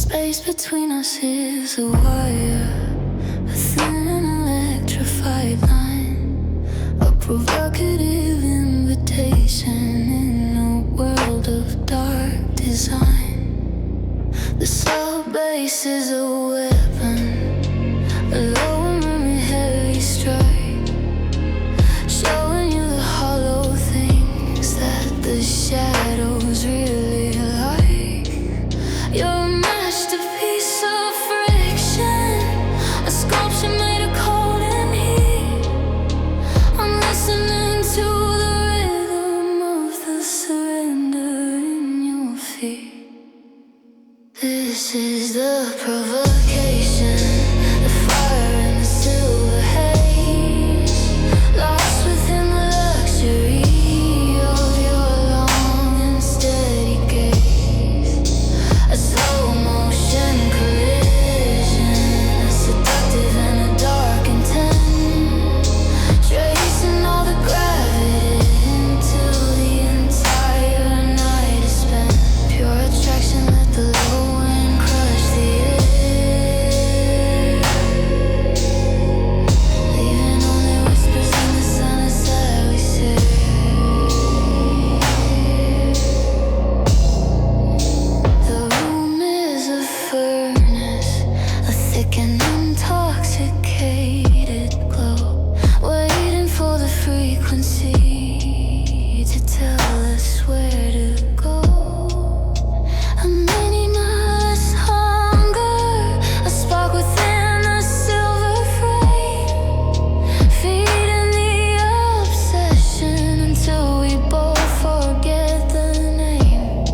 space between us is a wire, a thin and electrified line, a provocative invitation in a world of dark design. The sub bass is a weapon, a low and heavy strike, showing you the hollow things that the shadows really like. You're a masterpiece of friction, a sculpture made of cold and heat. I'm listening to the rhythm of the surrender in your feet. This is the provocation, the fire and the silver haze, lost within the luxury of your long and steady gaze. A slow motion collision, a seductive and a dark intent, tracing all the gravity until the entire night is spent. Pure attraction, let the low end crush the air, leaving only whispers in the silence that we share. The room is a furnace, a thick and intoxicated glow, waiting for the frequency to tell us where to go. A meaningless hunger, a spark within a silver frame, feeding the obsession until we both forget the name.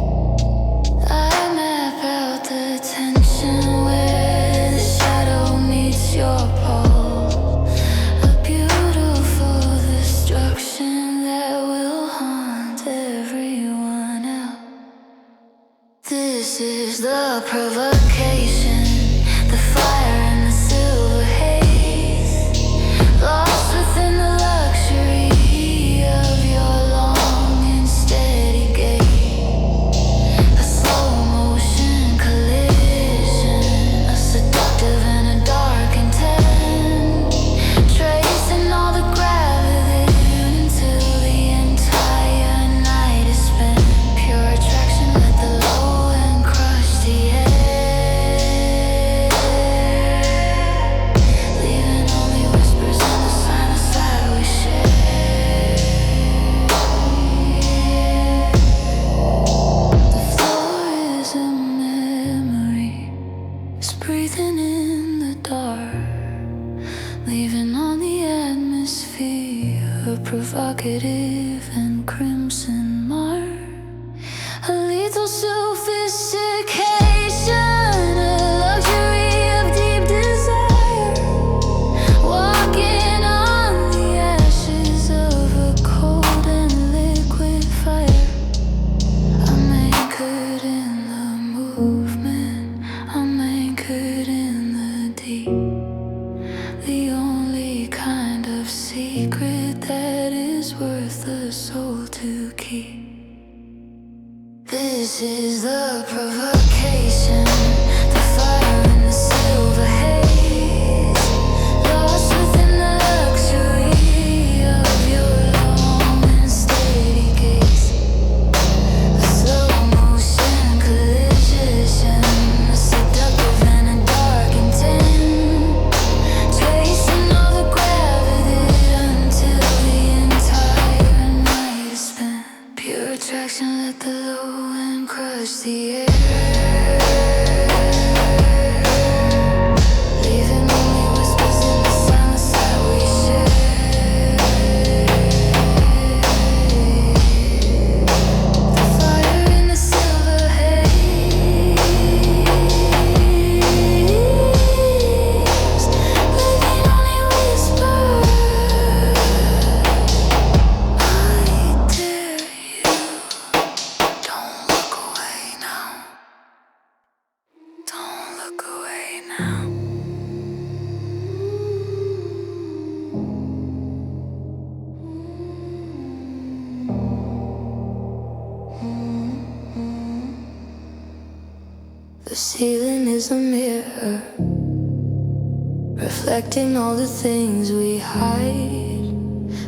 I map out the tension where the shadow meets your pole, a beautiful destruction that will haunt everyone else. This is the provocation, the fire and the silver haze, lost within the luxury of your long and steady gaze. A slow motion collision, a seductive and a dark intent, tracing all the gravity until the entire night is spent. Pure attraction, let the low end crush the air, leaving only whispers in the silence that we share. The floor is a memory, it's breathing in the dark, leaving on the atmosphere a provocative and crimson mark. A lethal sophistication, a luxury of deep desire, walking on the ashes of a cold and liquid fire. I'm anchored in the movement, I'm anchored in the deep, the only kind of secret that is worth the soul to keep. This is the provocation. The ceiling is a mirror, reflecting all the things we hide.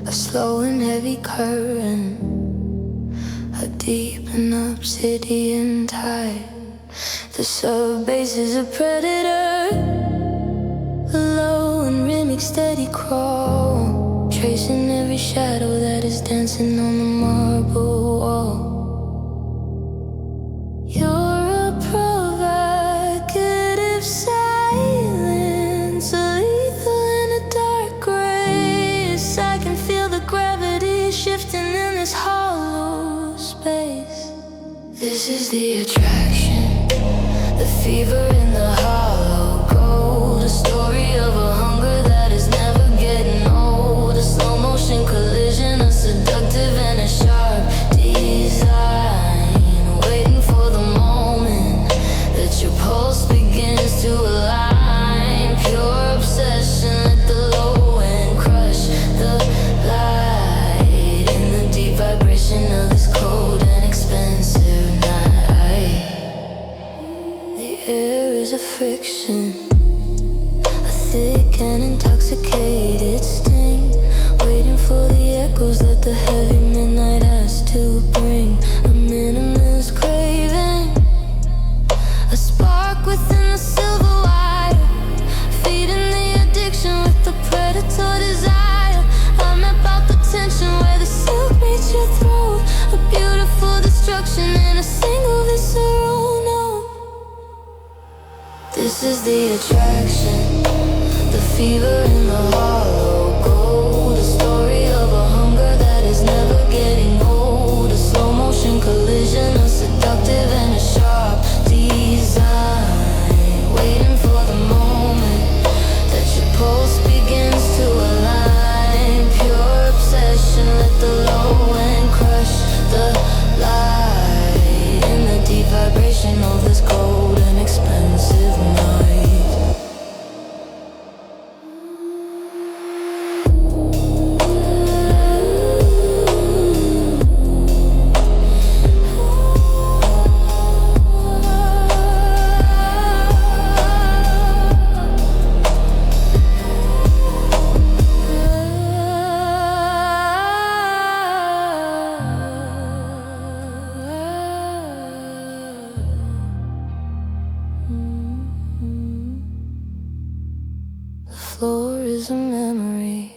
A slow and heavy current, a deep and obsidian tide. The subbase is a predator, a low and rhythmic steady crawl, tracing every shadow that is dancing on the marble wall. You're a provocative silence, a lethal in a dark grace. I can feel the gravity shifting in this hollow space. This is the attraction, the fever in the hollow gold, a story of a hunger that is never getting old. A slow motion collision, a seductive and a sharp design, waiting for the moment that your pulse begins to align. Pure obsession, let the low end crush the light in the deep vibration of this cold and expensive night. The air is a friction, a thick and intoxicated sting, waiting for the echoes that the heavy midnight has to bring. A minimalist craving, a spark within the silver wire, feeding the addiction with the predator desire. I'm about the tension where the silk meets your throat, a beautiful destruction in a single visceral note. This is the attraction, the fever in the hollow gold, a story of a hunger that is never getting old. A slow motion collision, a seductive and a sharp design, waiting for the moment that your pulse begins to align. Pure obsession, let the low end crush the light in the deep vibration of this cold and expensive night. The floor is a memory,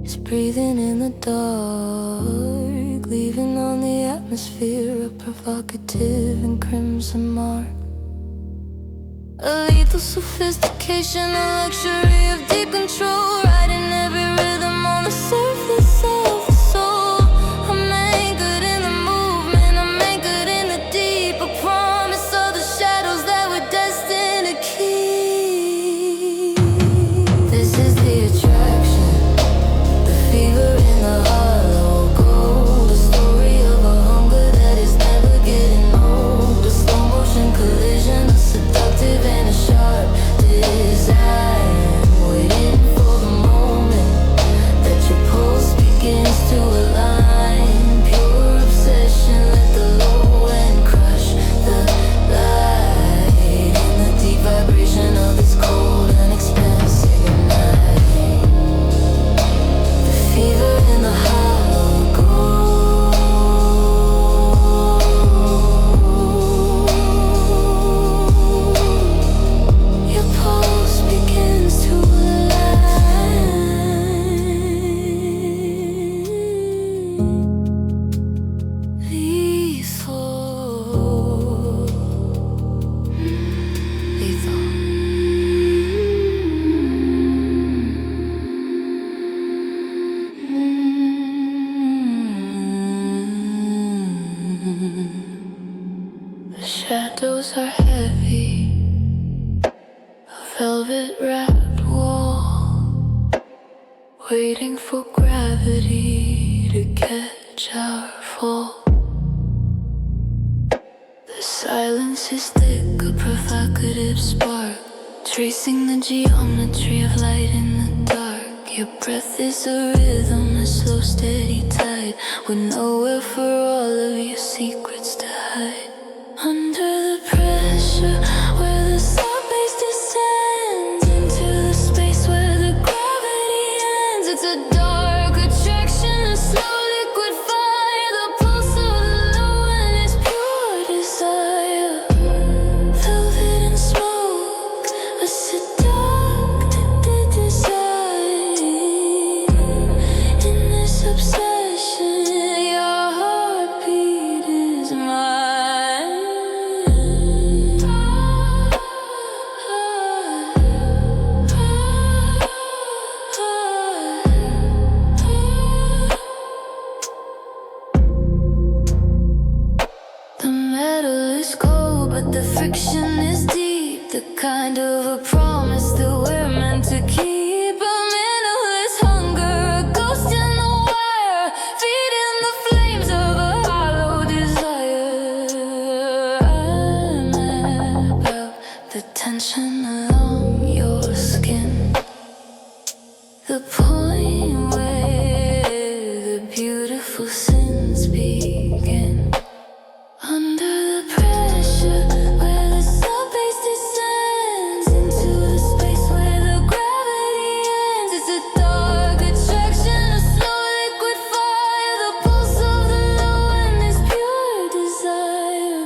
it's breathing in the dark, leaving on the atmosphere a provocative and crimson mark. A lethal sophistication, a luxury of deep control, riding every rhythm on the surface of the soul. I'm anchored in the movement, I'm anchored in the deep, a promise of the shadows that we're destined to keep. This is the attraction, the fever in the hollow gold, a story of a hunger that is never getting old. A slow motion collision, a seductive and a sharp design, waiting for the moment that your pulse begins to align. Pure obsession, let the low end crush the light in the deep vibration of this cold and expensive night. The fever in the hollow gold, your pulse begins to align. Lethal, lethal. The shadows are heavy, a velvet wrapped wall, waiting for gravity to catch our fall. The silence is thick, a provocative spark, tracing the geometry of light in the dark. Your breath is a rhythm, a slow steady tide, with nowhere for all of your secrets to hide. Under the pressure pressure, where the subbase descends into the space where the gravity ends. It's a dark attraction, a slow liquid fire, the pulse of the low and its pure desire. Velvet and smoke, a seductive design. In this obsession, your heartbeat is mine. The metal is cold, but the friction is deep. The kind of a promise that we're meant to keep. A mentalist hunger, a ghost in the wire, feeding the flames of a hollow desire. I map out the tension along your skin, the point where the beautiful sins begin. Under the pressure, where the subbase descends into the space where the gravity ends. It's a dark attraction, a slow liquid fire, the pulse of the low and its pure desire.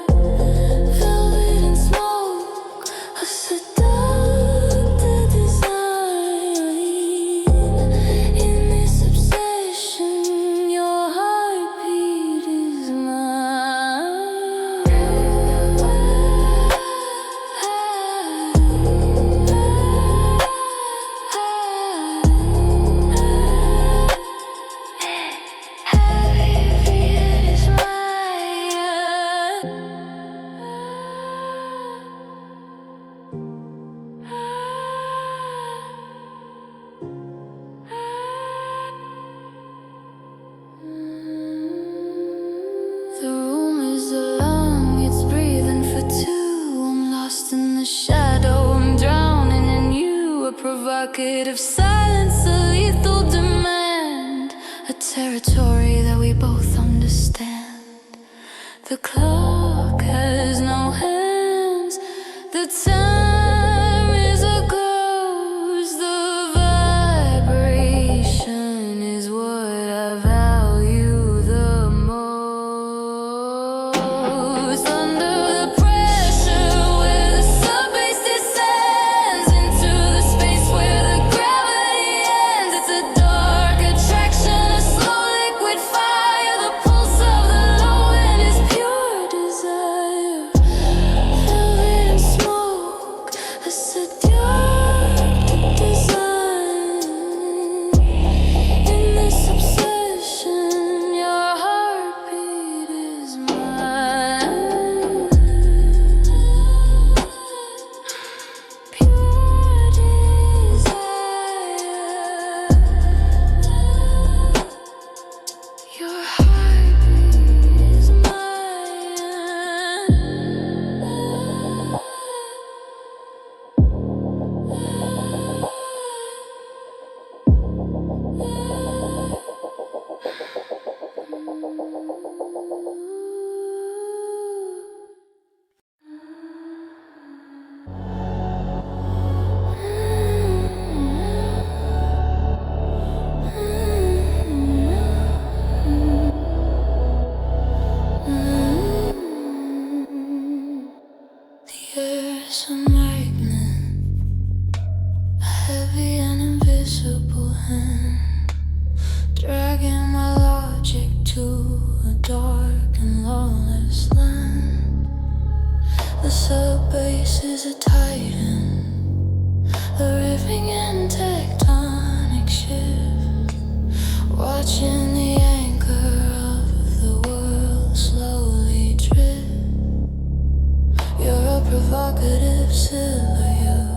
Velvet and smoke, a seductive design. In this obsession, your heartbeat is mine. The room is alone, it's breathing for two. I'm lost in the shadow, I'm drowning in you. A provocative silence, a lethal demand, a territory that we both understand. The clock has no hands, the time is a ghost. The vibration is what I value the most. Under the pressure, where the subbase descends into the space where the gravity ends. It's a dark attraction, a slow liquid fire, the pulse of the low and its pure desire. Velvet and smoke, a seductive design. In this obsession, your heartbeat is mine. Pure desire. Your heartbeat is mine. The air is a magnet, a heavy and invisible hand, dragging my logic to a dark and lawless land. The subbase is a titan, a riving and tectonic shift, watching the anchor of the world slowly drift. You're a provocative silhouette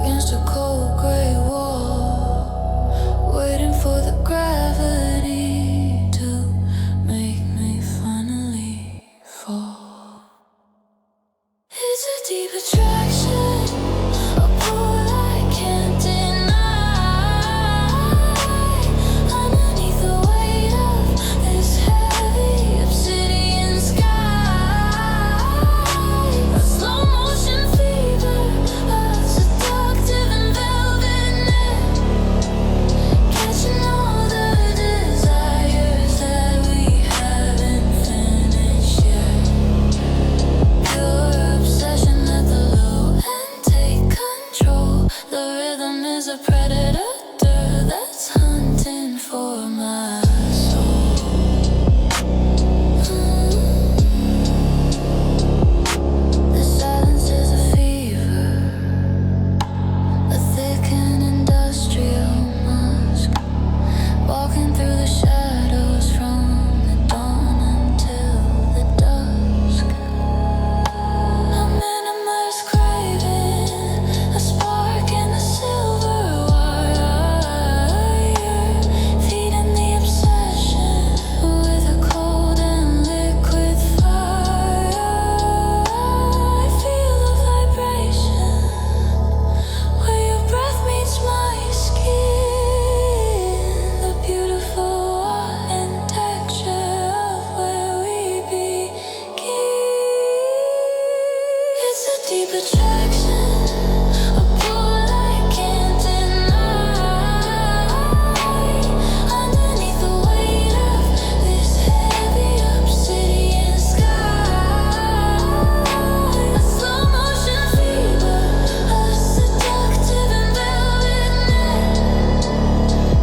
against a cold gray wall, waiting for the gravity to make me finally fall. It's a deep attraction, a pull I can't deny. Underneath the weight of this heavy obsidian sky, as long deep attraction, a pull I can't deny. Underneath the weight of this heavy obsidian sky, a slow motion fever, a seductive and velvet net,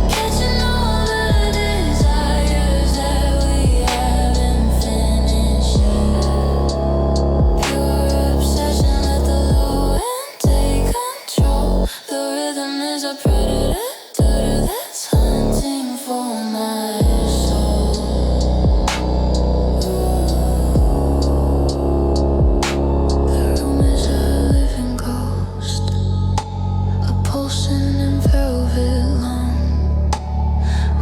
catching all the desires that we haven't finished yet. Pure obsession, let the low end take control. The rhythm is a predator that's hunting for my soul. The room is a living ghost, a pulsing in velvet long,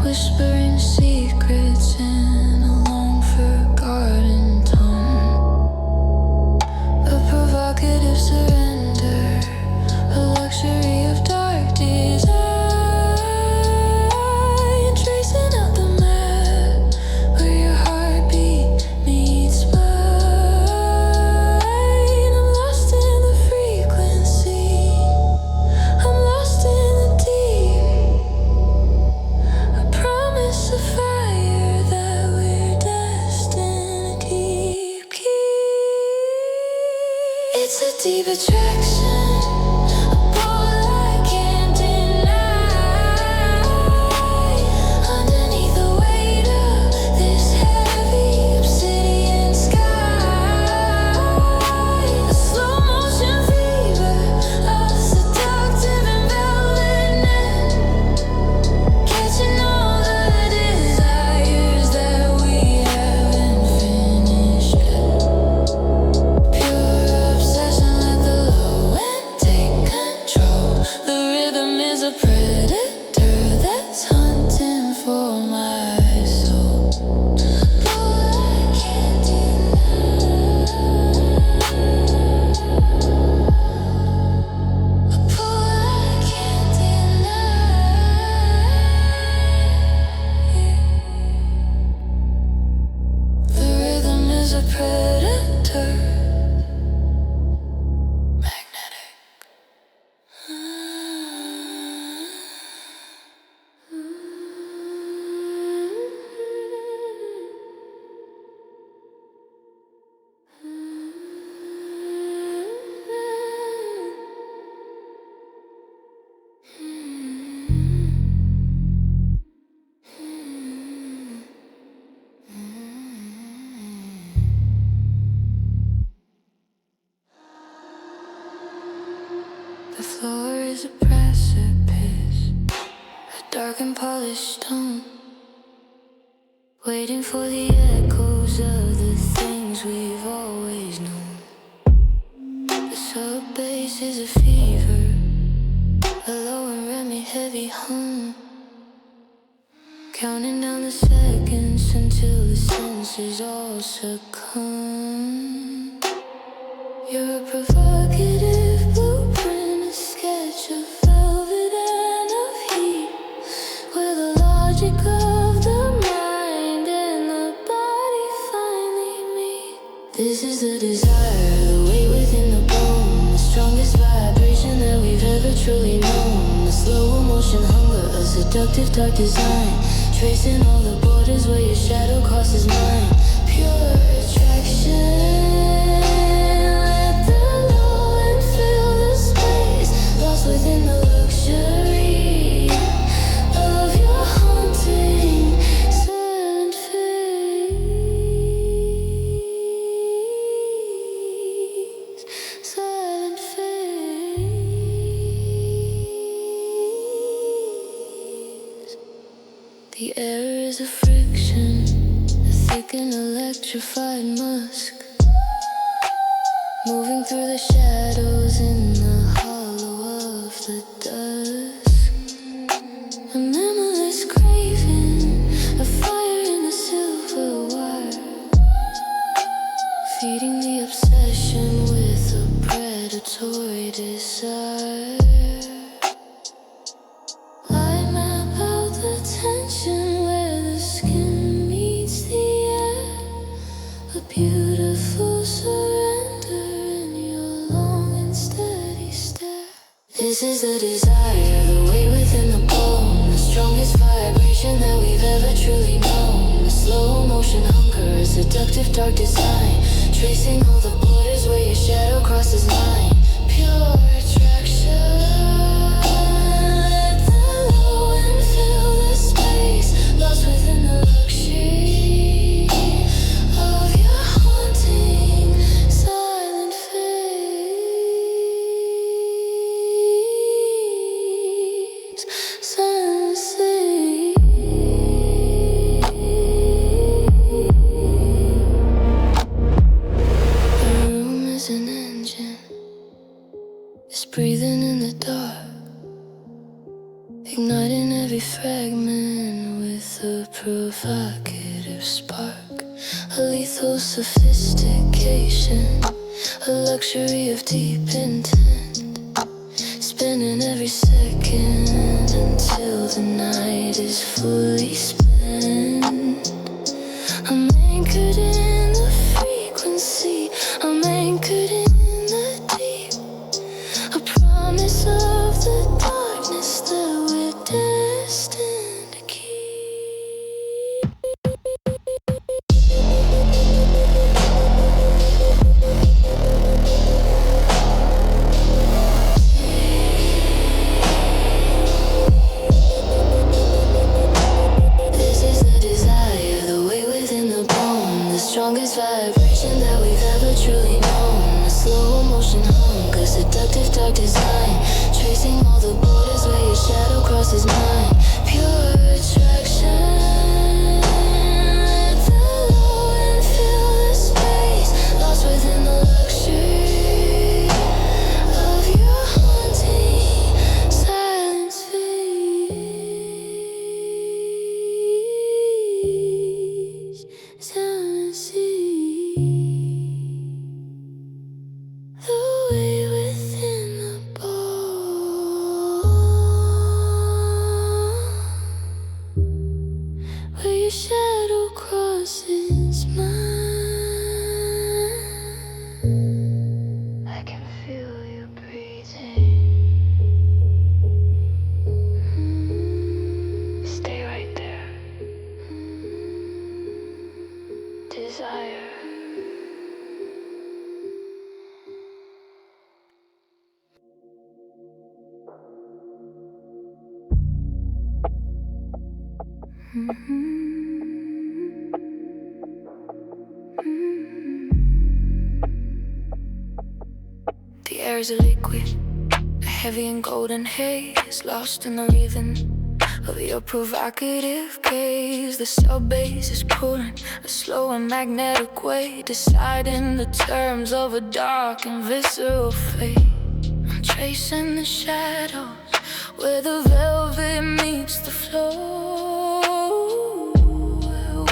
whispering secrets in a long forgotten tongue. A provocative surrender, a luxury of dark design, tracing out the map where your heartbeat meets mine. I'm lost in the frequency, I'm lost in the deep. I promise a fire that we're destined to keep. It's a deep attraction, a pull I can't deny. Underneath the weight of this heavy obsidian sky, a slow motion fever, a seductive and velvet net, catching all the desires that we haven't finished yet. Pure obsession, let the low end take control. The rhythm is a predator that's hunting for my soul. Pull I can't deny, a pull I can't deny. The rhythm is a predator, magnetic. The floor is a precipice, a dark and polished stone, waiting for the echoes of the things we've always known. The sub bass is a fever, a low and remy heavy hum, counting down the seconds until the senses all succumb. You're a provocative blueprint, a sketch of velvet and of heat, where the logic of the mind and the body finally meet. This is the desire, the weight within the bone, the strongest vibration that we've ever truly known. The slow emotion hunger, a seductive dark design, tracing all the borders where your shadow crosses mine. Pure attraction, let the low end fill the space, lost within the luxury of your haunting silent face, silent face. The air is a friction, a thick and electrified musk, moving through the shadows in the hollow of the dusk. A memory's craving, a fire in a silver wire, feeding the obsession with a predatory desire. I map out the tension where the skin meets the air, a beautiful surrender in your lungs. This is the desire, the weight within the bone, the strongest vibration that we've ever truly known. The slow motion hunger, a seductive dark design, tracing all the borders where your shadow crosses line. Pure attraction, let the low end fill the space, lost within the luxury of your haunting silent face. Sunset. The room is an engine, it's breathing in the dark, igniting every fragment with a provocative spark. A lethal sophistication, a luxury of deep intent, spinning every second until the night is fully spent. I'm anchored in the frequency, I'm anchored in the deep, a promise of the darkness that we're destined to keep. This is the desire, the weight within the bone, the strongest vibration that we've ever truly known. A slow motion hunger, seductive dark design, tracing all the borders where your shadow crosses mine. Pure attraction, let the low end fill the space, lost within the luxury of your haunting silence face. Silence. The way within the bone, where your shadow crosses mine. I can feel you breathing. Stay right there. Desire. The air is a liquid, a heavy and golden haze, lost in the rhythm of your provocative gaze. The cell base is pulling a slow and magnetic way, deciding the terms of a dark and visceral fate. I'm tracing the shadows where the velvet meets the floor,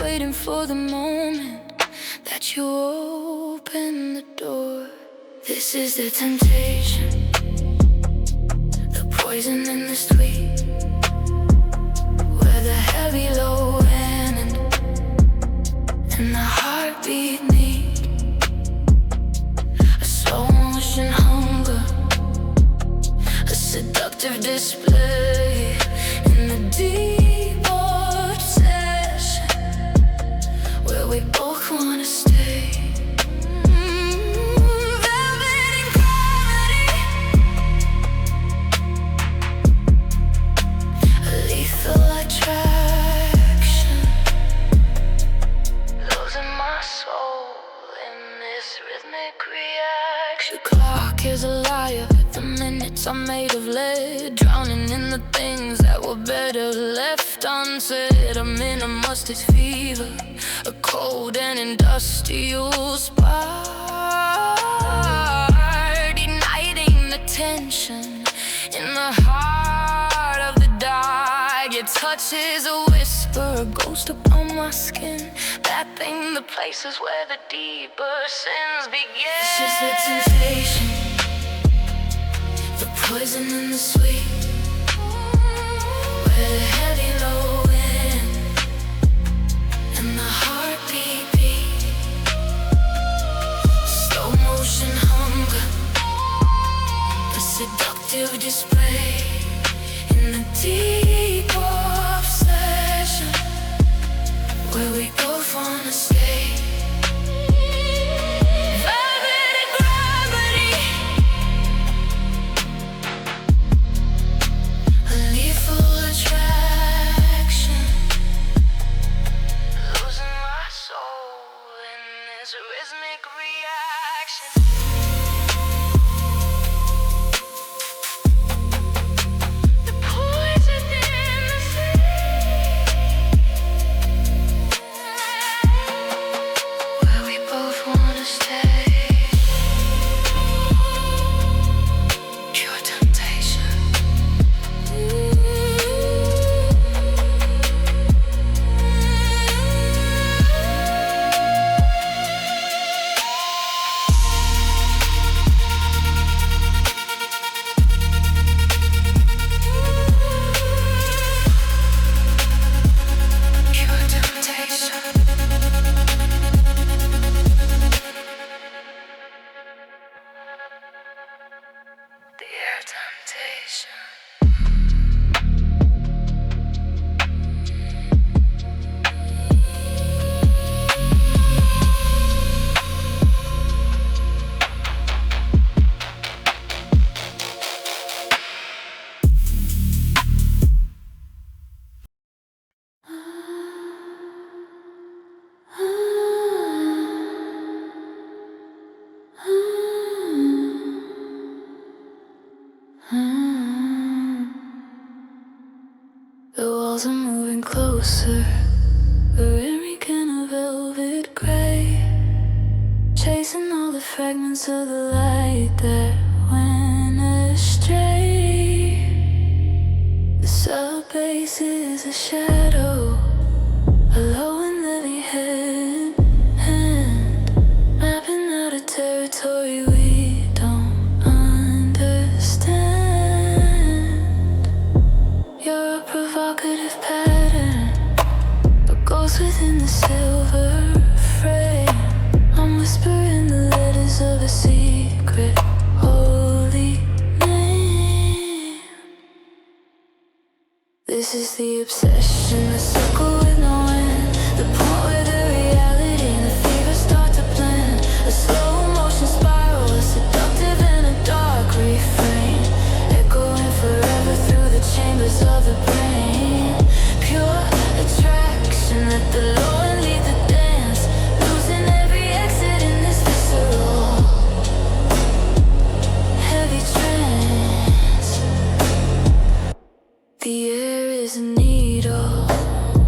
waiting for the moment that you open the door. This is the temptation, the poison and the sweet, where the heavy low end and the heartbeat meet. A slow motion hunger, a seductive display in the deep obsession, where we both wanna stay. Velvet and gravity, a lethal attraction, losing my soul in this rhythmic reaction. The clock is a liar, the minutes are made of lead, drowning in the things that were better left unsaid. I'm in a mustard fever, a cold and industrial spark, igniting the tension in the heart of the dark. Your touch is a whisper, a ghost upon my skin, that thing, the places where the deeper sins begin. It's just the temptation, the poison and the sweet, where the heavy low end and the heartbeat beat. Slow motion hunger, the seductive display in the deep obsession where we both wanna stay. Vibrating gravity, a lethal attraction, losing my soul in this rhythmic reaction. The walls are moving closer, we're in kind of velvet gray, chasing all the fragments of the light that went astray. The sub-bass is a shadow, a low and living hand, mapping out a territory we don't understand. You're a provocative pattern, but goes within the silver frame. I'm whispering the letters of a secret holy name. This is the obsession, the circle with no end, the point where the reality and the fever start to blend. A slow motion spiral, a seductive and a dark refrain, echoing forever through the chambers of the brain. Pure attraction, let the low end lead the dance, losing every exit in this visceral, heavy trance. The air is a needle,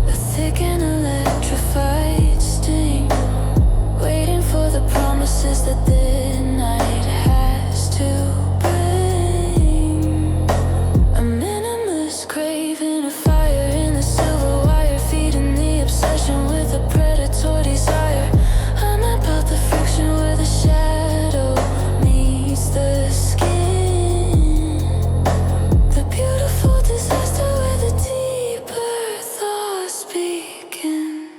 a thick and electrified sting, waiting for the promises that the night has to bring. A minimalist craving, a fire in the silver wire, feeding the obsession with a predatory desire. I'm about the friction where the shadow meets the skin, the beautiful disaster where the deeper thoughts begin.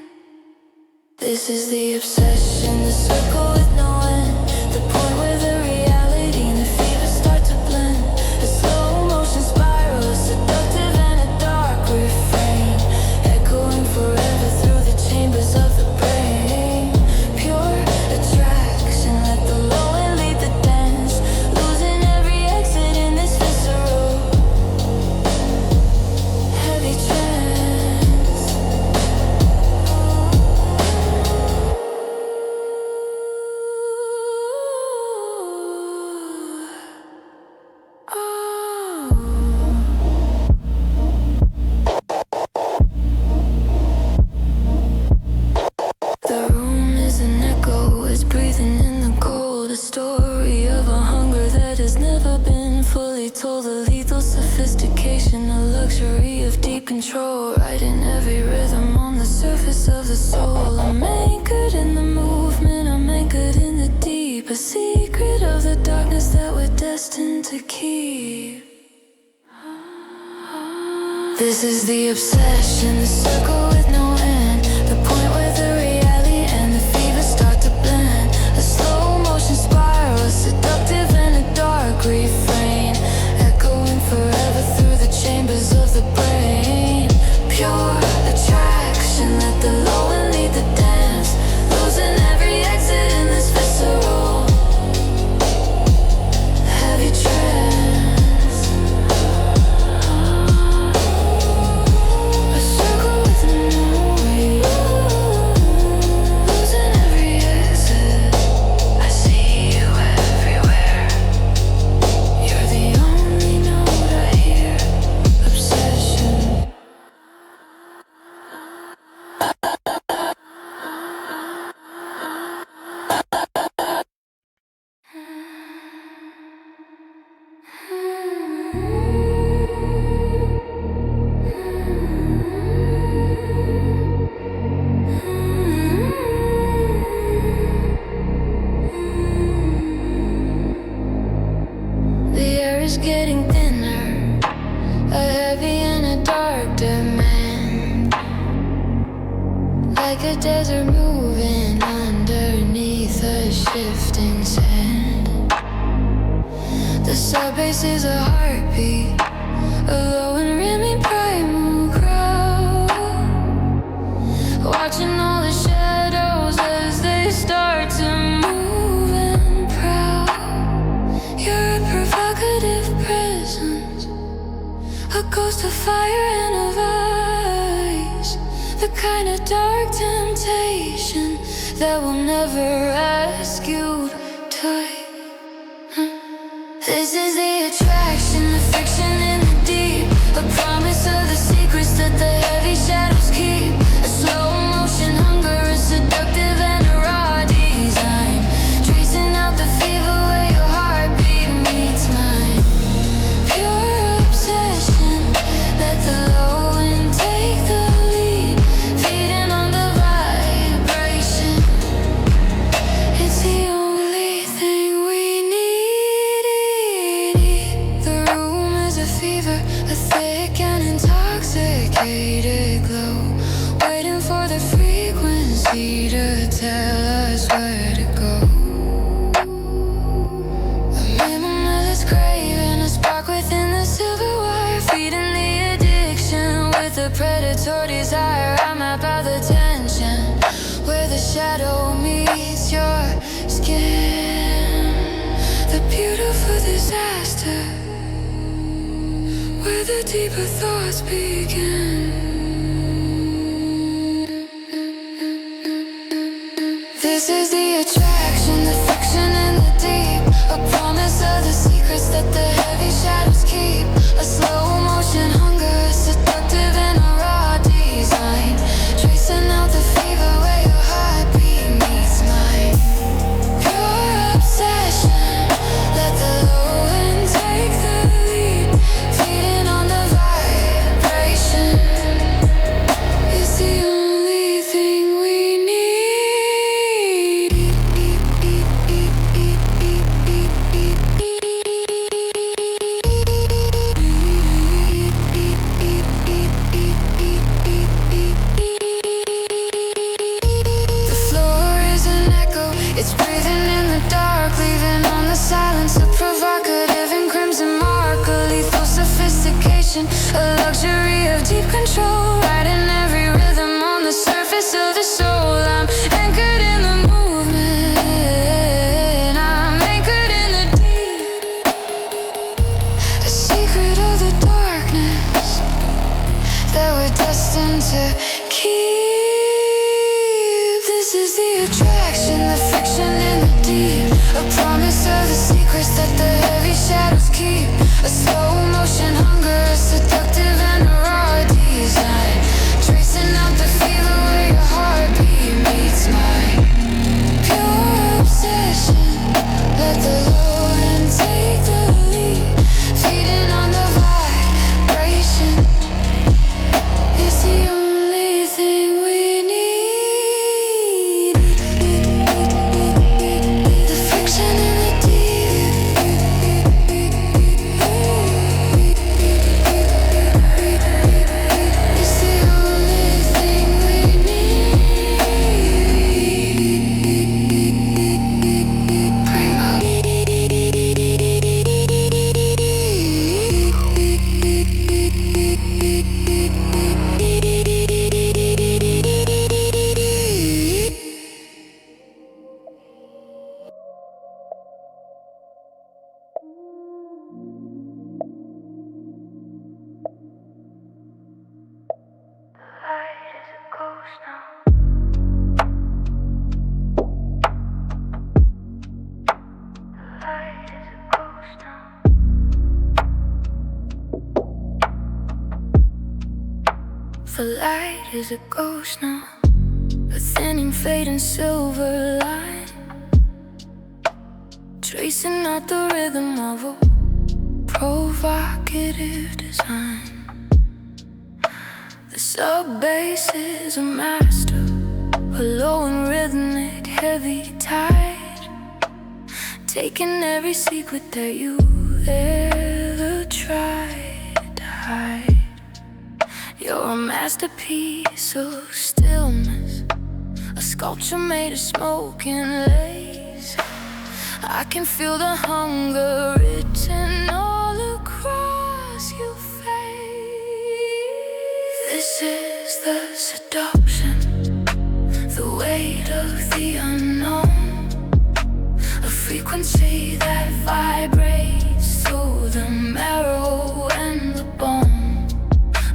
This is the obsession, the circle with no end, the point where the reality and the fever start to blend. A slow motion spiral, a seductive and a dark refrain, echoing forever through the chambers of the brain. Pure attraction, let the low end lead the dance, losing every exit in this visceral, heavy trance. The room is an echo, it's breathing in the cold, a story of a hunger that has never been fully told, a lethal sophistication, a luxury of deep control, writing every rhythm on the surface of the soul. I'm anchored in the movement, I'm anchored in the deep, a secret of the darkness that we're destined to keep. This is the obsession, the circle with no end, the point where the reality and the fever start to blend. A slow motion spiral, seductive and a dark refrain, echoing is getting thinner, a heavy and a dark demand, like a desert moving underneath a shifting sand. The sub-bass is a heartbeat, a low and rimming primal crowd, watching all the shadows as they start to move and prowl. You're a provocative presence, a ghost of fire and of ice, the kind of dark temptation that will never ask you twice. This is the attraction, the friction in the deep, a promise of the secrets that the heavy shadows keep, a slow motion hunger, a seductive and a raw design, tracing out the fever where your heartbeat meets mine. Pure obsession, let the low end take the lead, feeding on the vibration. It's the only thing we need. The room is a fever, a thick and intoxicated glow, waiting for the frequency to tell us where to go. A minimalist craving, a spark within the silver wire, feeding the addiction with a predator desire. I map out the tension where the shadow meets your skin, the beautiful disaster where the deeper thoughts begin. This is the attraction, the friction in the deep, a promise of the secrets that the heavy shadows keep, a slow motion hunger, a seductive and a raw design, tracing out the fever where your heartbeat meets mine. Pure obsession, let the low end take the lead, feeding on the vibration. It's the only thing we need. The floor is an echo, it's breathing in the dark, leaving on the silence a provocative and crimson mark, a lethal sophistication, a luxury of deep control, riding every rhythm on the surface of the soul. I'm anchored in the movement, I'm anchored in the deep, a secret of the darkness that we're destined to keep. This is the attraction, the friction in the deep, a promise of the secrets that the heavy shadows keep, a slow motion hunger, a seductive and a raw design, tracing out the fever where your heartbeat meets mine. Pure obsession, let the low end take the lead, feeding on the vibration. It's the only thing we need. The friction in the deep, it's the only thing we need. Primo. Light is a ghost now. Light is a ghost now. The light is a ghost now, a thinning, fading silver line, tracing out the rhythm of a provocative design. The sub-bass is a master, a low and rhythmic heavy tide, taking every secret that you ever tried to hide. You're a masterpiece of stillness, a sculpture made of smoke and lace. I can feel the hunger written all across your face. This is the seduction, the weight of the unknown, a frequency that vibrates through the marrow and the bone.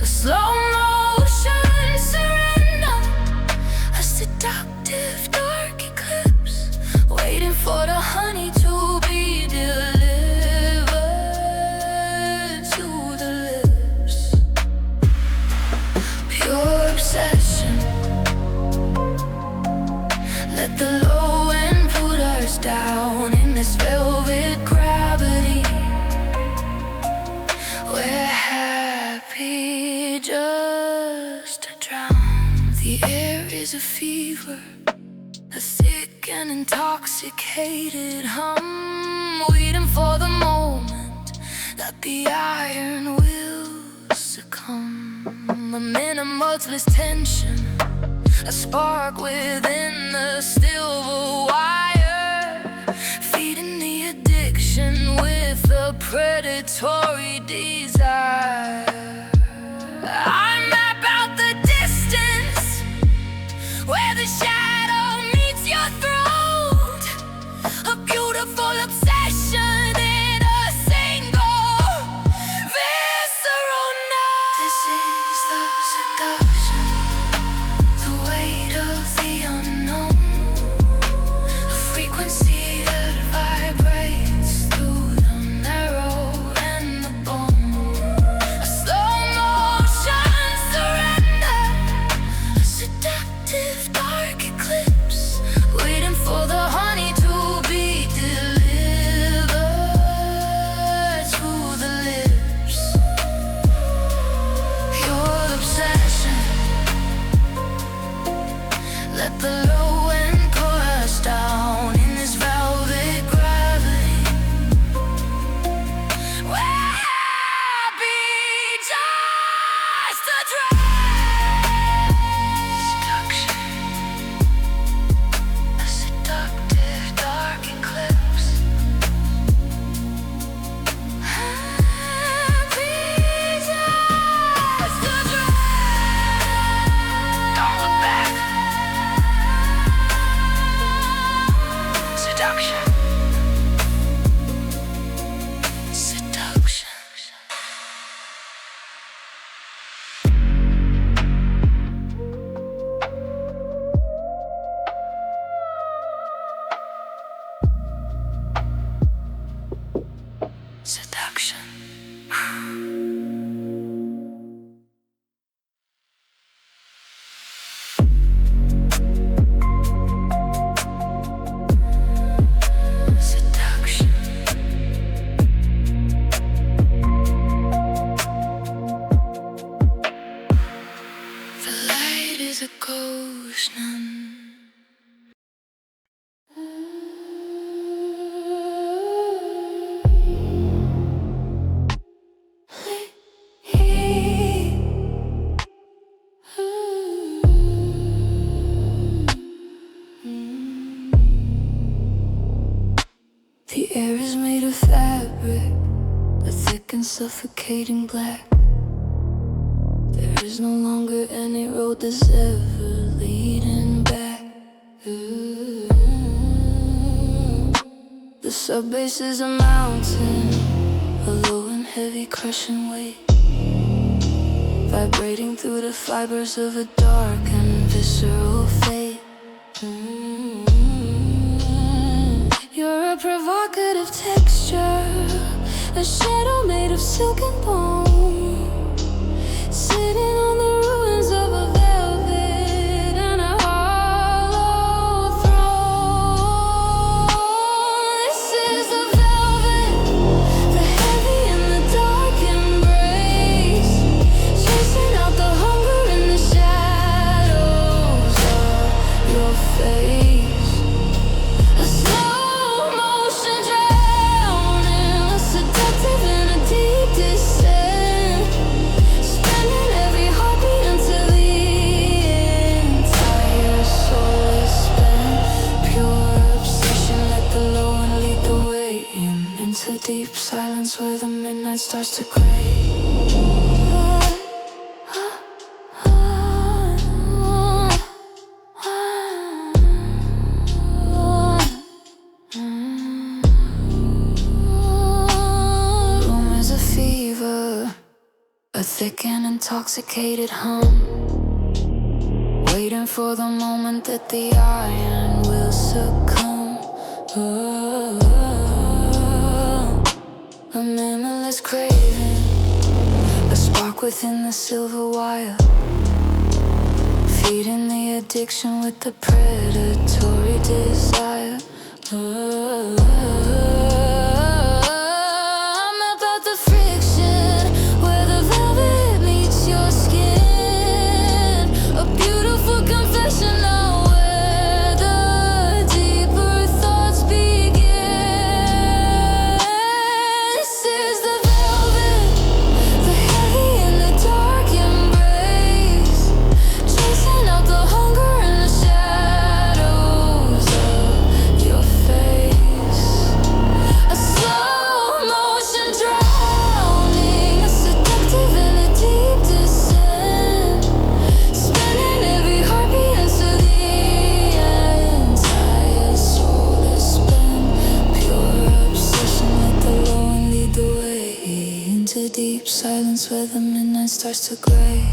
A slow motion surrender, a seductive dark eclipse, waiting for the honey to be delivered to the lips. Pure obsession, let the low end put us down in this velvet gravity. We're happy just to drown. The air is a fever, a thick and intoxicated hum, waiting for the moment that the iron will succumb. A minimalist tension, a spark within the silver wire, feeding the addiction with a predatory desire. I map out the distance where the shadow meets your throat, a beautiful obsession in a single visceral note. This is the seduction, the weight of the unknown, a frequency that vibrates through the marrow and the bone. A slow motion surrender, a seductive dark eclipse, waiting for the honey to be delivered to the lips. Your obsession, let the low end pour us down in this velvet gravity. We're happy just to drown. Seduction, a seductive dark eclipse. Happy just to drown. Don't look back. Seduction. Seduction. Seduction. Seduction. The light is a ghost nun. The air is made of fabric, a thick and suffocating black. There is no longer any road that's ever leading back. The subbase is a mountain, a low and heavy crushing weight, vibrating through the fibers of a dark and visceral fate. You're a provocative texture, a shadow made of silk and bone, sitting on the ruins of a velvet and a hollow throne. This is the velvet, the heavy and the dark embrace, chasing out the hunger in the shadows of your face. A slow motion drowning, a seductive and a deep desire. where the midnight starts to gray. Room is a fever, a thick and intoxicated hum, waiting for the moment that the iron will succumb. A minimalist craving, a spark within the silver wire, feeding the addiction with the predatory desire. I'm about the friction where the velvet meets your skin, a beautiful confessional where the deeper thoughts begin. This is the velvet, the heavy and the dark embrace, chasing out the hunger in the shadows of your face. A slow motion drowning, a seductive and a deep descent, spinning every heartbeat into the entire soul is spent. Pure obsession, let the low and lead the way into deep silence where the midnight starts to gray.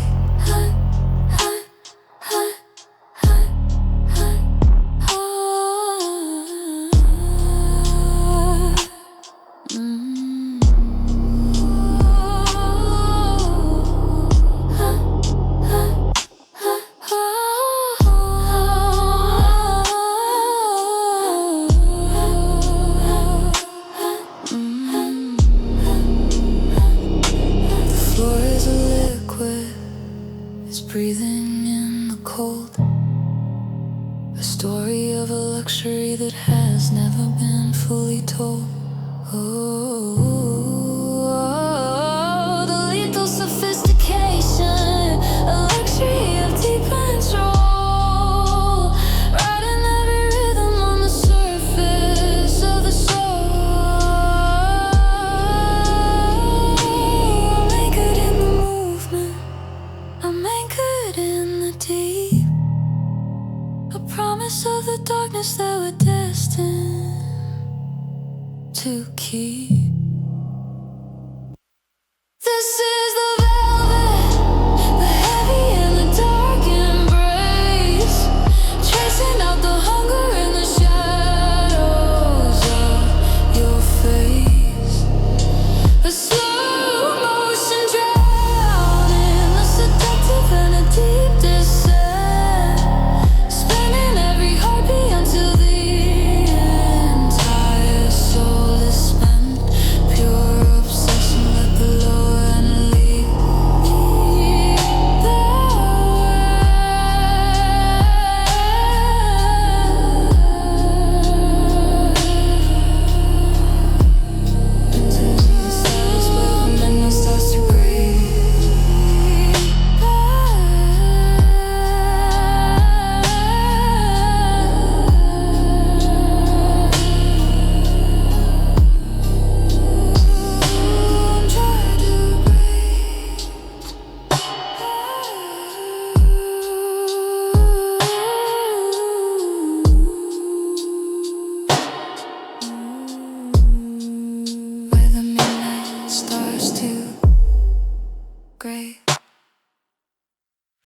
The floor is a liquid, it's breathing in the cold, a story of a luxury that has never been fully told. Oh.